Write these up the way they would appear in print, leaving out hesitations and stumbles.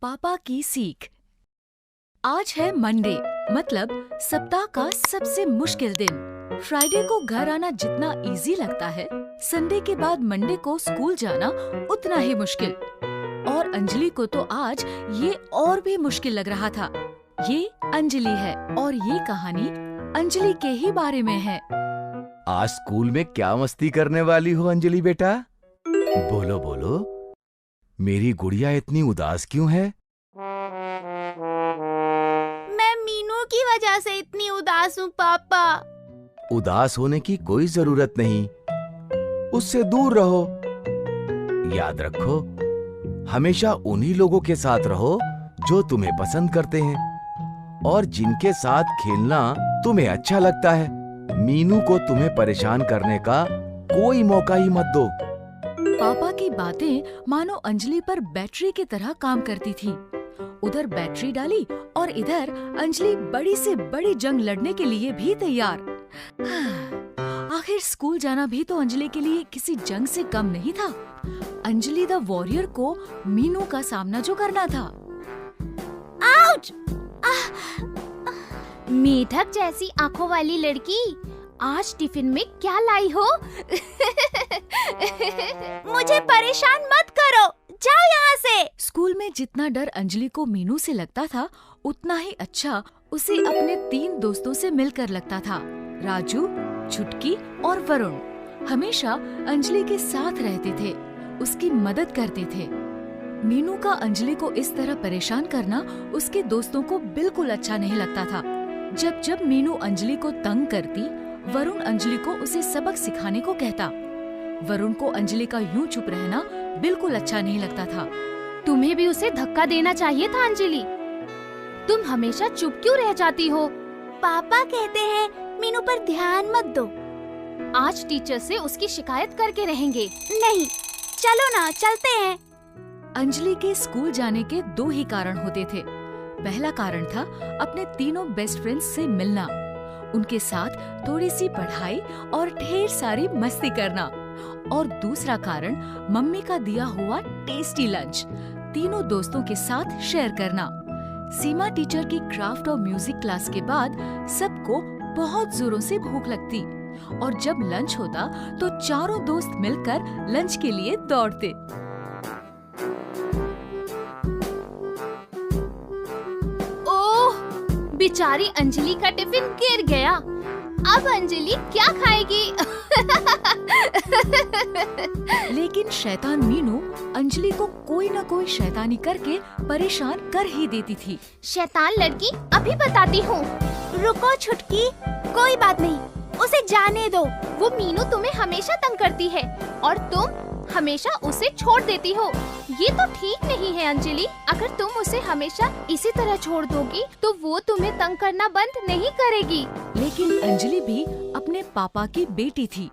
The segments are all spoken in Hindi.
पापा की सीख। आज है मंडे, मतलब सप्ताह का सबसे मुश्किल दिन। फ्राइडे को घर आना जितना इजी लगता है, संडे के बाद मंडे को स्कूल जाना उतना ही मुश्किल। और अंजलि को तो आज ये और भी मुश्किल लग रहा था। ये अंजलि है और ये कहानी अंजलि के ही बारे में है। आज स्कूल में क्या मस्ती करने वाली हो अंजलि बेटा? बोलो बोलो, मेरी गुड़िया इतनी उदास क्यों है? मैं मीनू की वजह से इतनी उदास हूँ पापा। उदास होने की कोई जरूरत नहीं, उससे दूर रहो। याद रखो, हमेशा उन्हीं लोगों के साथ रहो जो तुम्हें पसंद करते हैं और जिनके साथ खेलना तुम्हें अच्छा लगता है। मीनू को तुम्हें परेशान करने का कोई मौका ही मत दो। पापा की बातें मानो अंजलि पर बैटरी की तरह काम करती थी। उधर बैटरी डाली और इधर अंजलि बड़ी से बड़ी जंग लड़ने के लिए भी तैयार। आखिर स्कूल जाना भी तो अंजलि के लिए किसी जंग से कम नहीं था। अंजलि द वॉरियर को मीनू का सामना जो करना था। आउच! मेढक जैसी आंखों वाली लड़की, आज टिफिन में क्या लाई हो? मुझे परेशान मत करो, जाओ यहाँ से। स्कूल में जितना डर अंजलि को मीनू से लगता था, उतना ही अच्छा उसे अपने 3 दोस्तों से मिलकर लगता था। राजू, छुटकी और वरुण हमेशा अंजलि के साथ रहते थे, उसकी मदद करते थे। मीनू का अंजलि को इस तरह परेशान करना उसके दोस्तों को बिल्कुल अच्छा नहीं लगता था। जब जब मीनू अंजलि को तंग करती, वरुण अंजलि को उसे सबक सिखाने को कहता। वरुण को अंजलि का यूं चुप रहना बिल्कुल अच्छा नहीं लगता था। तुम्हें भी उसे धक्का देना चाहिए था अंजलि। तुम हमेशा चुप क्यों रह जाती हो? पापा कहते हैं मीनू पर ध्यान मत दो। आज टीचर से उसकी शिकायत करके रहेंगे। नहीं, चलो ना, चलते हैं। अंजलि के स्कूल जाने के 2 ही कारण होते थे। पहला कारण था अपने तीनों बेस्ट फ्रेंड्स से मिलना, उनके साथ थोड़ी सी पढ़ाई और ढेर सारी मस्ती करना। और दूसरा कारण मम्मी का दिया हुआ टेस्टी लंच तीनों दोस्तों के साथ शेयर करना। सीमा टीचर की क्राफ्ट और म्यूजिक क्लास के बाद सबको बहुत जोरों से भूख लगती और जब लंच होता तो चारों दोस्त मिलकर लंच के लिए दौड़ते। बेचारी अंजलि का टिफिन गिर गया। अब अंजलि क्या खाएगी? लेकिन शैतान मीनू अंजलि को कोई न कोई शैतानी करके परेशान कर ही देती थी। शैतान लड़की, अभी बताती हूँ। रुको छुटकी, कोई बात नहीं, उसे जाने दो। वो मीनू तुम्हें हमेशा तंग करती है और तुम हमेशा उसे छोड़ देती हो। ये तो ठीक नहीं है अंजलि। अगर तुम उसे हमेशा इसी तरह छोड़ दोगी तो वो तुम्हें तंग करना बंद नहीं करेगी। लेकिन अंजलि भी अपने पापा की बेटी थी।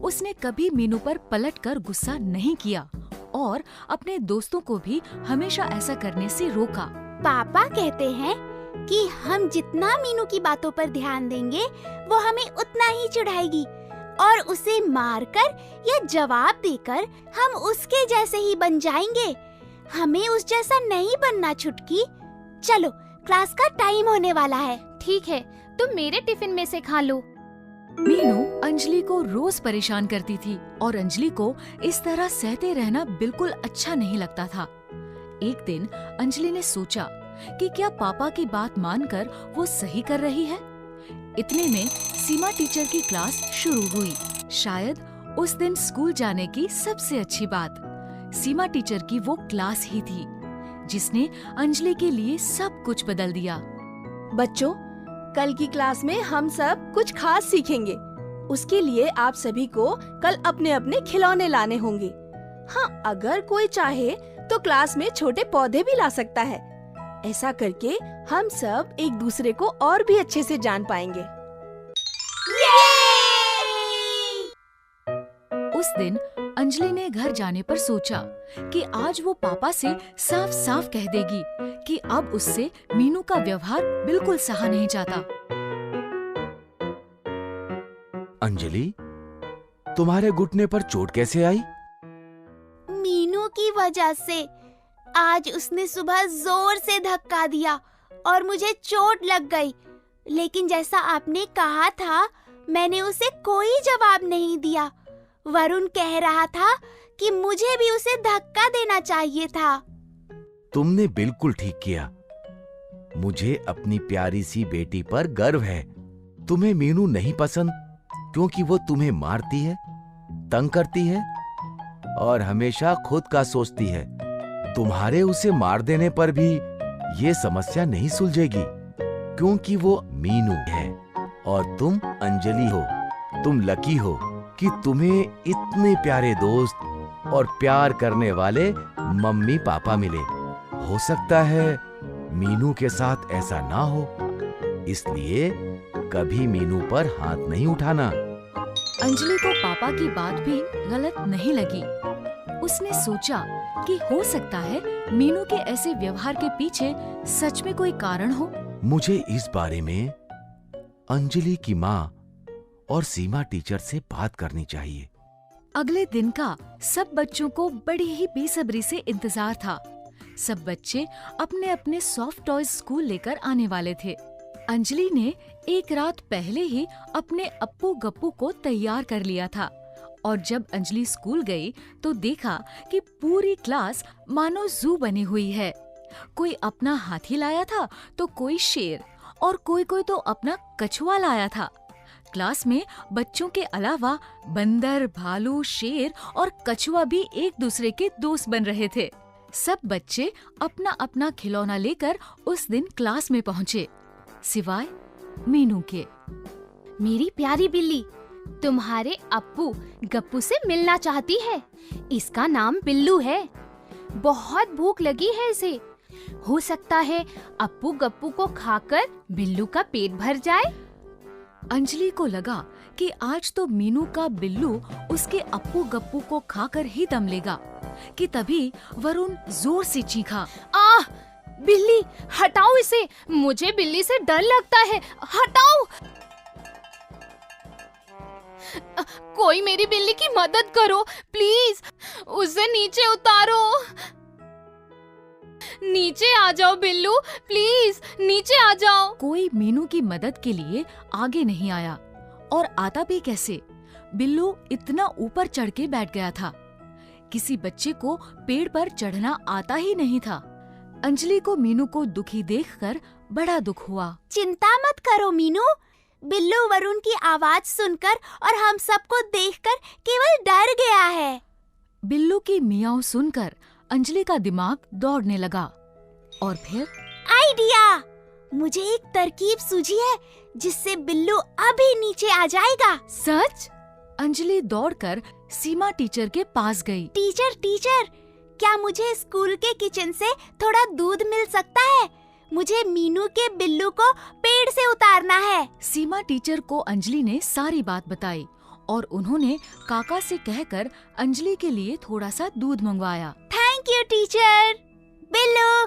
उसने कभी मीनू पर पलटकर गुस्सा नहीं किया और अपने दोस्तों को भी हमेशा ऐसा करने से रोका। पापा कहते हैं कि हम जितना मीनू की बातों पर ध्यान देंगे, वो हमें उतना ही चिढ़ाएगी और उसे मारकर या जवाब देकर हम उसके जैसे ही बन जाएंगे। हमें उस जैसा नहीं बनना छुटकी। चलो, क्लास का टाइम होने वाला है। ठीक है, तुम मेरे टिफिन में से खा लो। मीनू अंजलि को रोज परेशान करती थी और अंजलि को इस तरह सहते रहना बिल्कुल अच्छा नहीं लगता था। एक दिन अंजलि ने सोचा कि क्या पापा की बात मानकर वो सही कर रही है। इतने में सीमा टीचर की क्लास शुरू हुई। शायद उस दिन स्कूल जाने की सबसे अच्छी बात सीमा टीचर की वो क्लास ही थी, जिसने अंजलि के लिए सब कुछ बदल दिया। बच्चों, कल की क्लास में हम सब कुछ खास सीखेंगे। उसके लिए आप सभी को कल अपने अपने खिलौने लाने होंगे। हाँ, अगर कोई चाहे तो क्लास में छोटे पौधे भी ला सकता है। ऐसा करके हम सब एक दूसरे को और भी अच्छे से जान पाएंगे। उस दिन अंजलि ने घर जाने पर सोचा कि आज वो पापा से साफ साफ कह देगी कि अब उससे मीनू का व्यवहार बिल्कुल सहा नहीं जाता। अंजलि, तुम्हारे घुटने पर चोट कैसे आई? मीनू की वजह से। आज उसने सुबह जोर से धक्का दिया और मुझे चोट लग गई, लेकिन जैसा आपने कहा था मैंने उसे कोई जवाब नहीं दिया। वरुण कह रहा था कि मुझे भी उसे धक्का देना चाहिए था। तुमने बिल्कुल ठीक किया। मुझे अपनी प्यारी सी बेटी पर गर्व है। तुम्हें मीनू नहीं पसंद क्योंकि वो तुम्हें मारती है, तंग करती है और हमेशा खुद का सोचती है। तुम्हारे उसे मार देने पर भी ये समस्या नहीं सुलझेगी क्योंकि वो मीनू है और तुम अंजलि हो। तुम लकी हो कि तुम्हें इतने प्यारे दोस्त और प्यार करने वाले मम्मी पापा मिले। हो सकता है मीनू के साथ ऐसा ना हो, इसलिए कभी मीनू पर हाथ नहीं उठाना। अंजलि को पापा की बात भी गलत नहीं लगी। उसने सोचा कि हो सकता है मीनू के ऐसे व्यवहार के पीछे सच में कोई कारण हो। मुझे इस बारे में अंजलि की माँ और सीमा टीचर से बात करनी चाहिए। अगले दिन का सब बच्चों को बड़ी ही बेसब्री से इंतजार था। सब बच्चे अपने अपने सॉफ्ट टॉयज स्कूल लेकर आने वाले थे। अंजलि ने एक रात पहले ही अपने अप्पू गप्पू को तैयार कर लिया था और जब अंजलि स्कूल गई तो देखा कि पूरी क्लास मानो जू बनी हुई है। कोई अपना हाथी लाया था तो कोई शेर और कोई तो अपना कछुआ लाया था। क्लास में बच्चों के अलावा बंदर, भालू, शेर और कछुआ भी एक दूसरे के दोस्त बन रहे थे। सब बच्चे अपना अपना खिलौना लेकर उस दिन क्लास में पहुँचे, सिवाय मीनू के। मेरी प्यारी बिल्ली तुम्हारे अप्पू गप्पू से मिलना चाहती है। इसका नाम बिल्लू है। बहुत भूख लगी है इसे। हो सकता है अप्पू गप्पू को खाकर बिल्लू का पेट भर जाए। अंजलि को लगा कि आज तो मीनू का बिल्लू उसके अप्पू गप्पू को खाकर ही दम लेगा कि तभी वरुण जोर से चीखा, आह! बिल्ली, हटाओ इसे। मुझे बिल्ली से डर लगता है। हटाओ! कोई मेरी बिल्ली की मदद करो प्लीज। उसे नीचे उतारो। नीचे आ जाओ बिल्लू, प्लीज नीचे आ जाओ। कोई मीनू की मदद के लिए आगे नहीं आया और आता भी कैसे। बिल्लू इतना ऊपर चढ़ के बैठ गया था। किसी बच्चे को पेड़ पर चढ़ना आता ही नहीं था। अंजलि को मीनू को दुखी देखकर बड़ा दुख हुआ। चिंता मत करो मीनू। बिल्लू वरुण की आवाज सुनकर और हम सबको देखकर केवल डर गया है। बिल्लू की मियाऊ सुनकर अंजलि का दिमाग दौड़ने लगा और फिर आइडिया! मुझे एक तरकीब सूझी है जिससे बिल्लू अभी नीचे आ जाएगा। सच? अंजलि दौड़कर सीमा टीचर के पास गई। टीचर, क्या मुझे स्कूल के किचन से थोड़ा दूध मिल सकता है? मुझे मीनू के बिल्लू को पेड़ से उतारना है। सीमा टीचर को अंजलि ने सारी बात बताई और उन्होंने काका से कहकर अंजलि के लिए थोड़ा सा दूध मंगवाया। Thank you teacher. बिल्लू,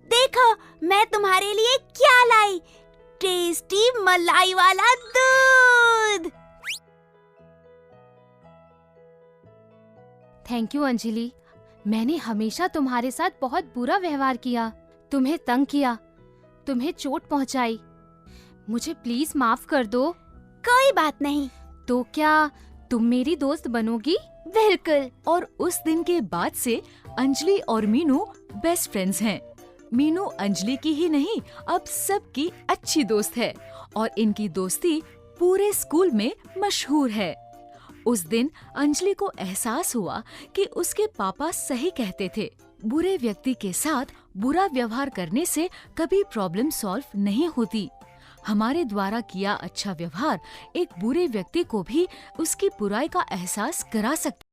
देखो मैं तुम्हारे लिए क्या लाई। टेस्टी मलाई वाला दूध। Thank you Anjali. मैंने हमेशा तुम्हारे साथ बहुत बुरा व्यवहार किया, तुम्हें तंग किया, तुम्हें चोट पहुंचाई। मुझे प्लीज माफ कर दो। कोई बात नहीं। तो क्या तुम मेरी दोस्त बनोगी? बिल्कुल। और उस दिन के बाद से अंजलि और मीनू बेस्ट फ्रेंड्स हैं। मीनू अंजलि की ही नहीं, अब सबकी अच्छी दोस्त है और इनकी दोस्ती पूरे स्कूल में मशहूर है। उस दिन अंजलि को एहसास हुआ कि उसके पापा सही कहते थे, बुरे व्यक्ति के साथ बुरा व्यवहार करने से कभी प्रॉब्लम सॉल्व नहीं होती। हमारे द्वारा किया अच्छा व्यवहार एक बुरे व्यक्ति को भी उसकी बुराई का एहसास करा सकता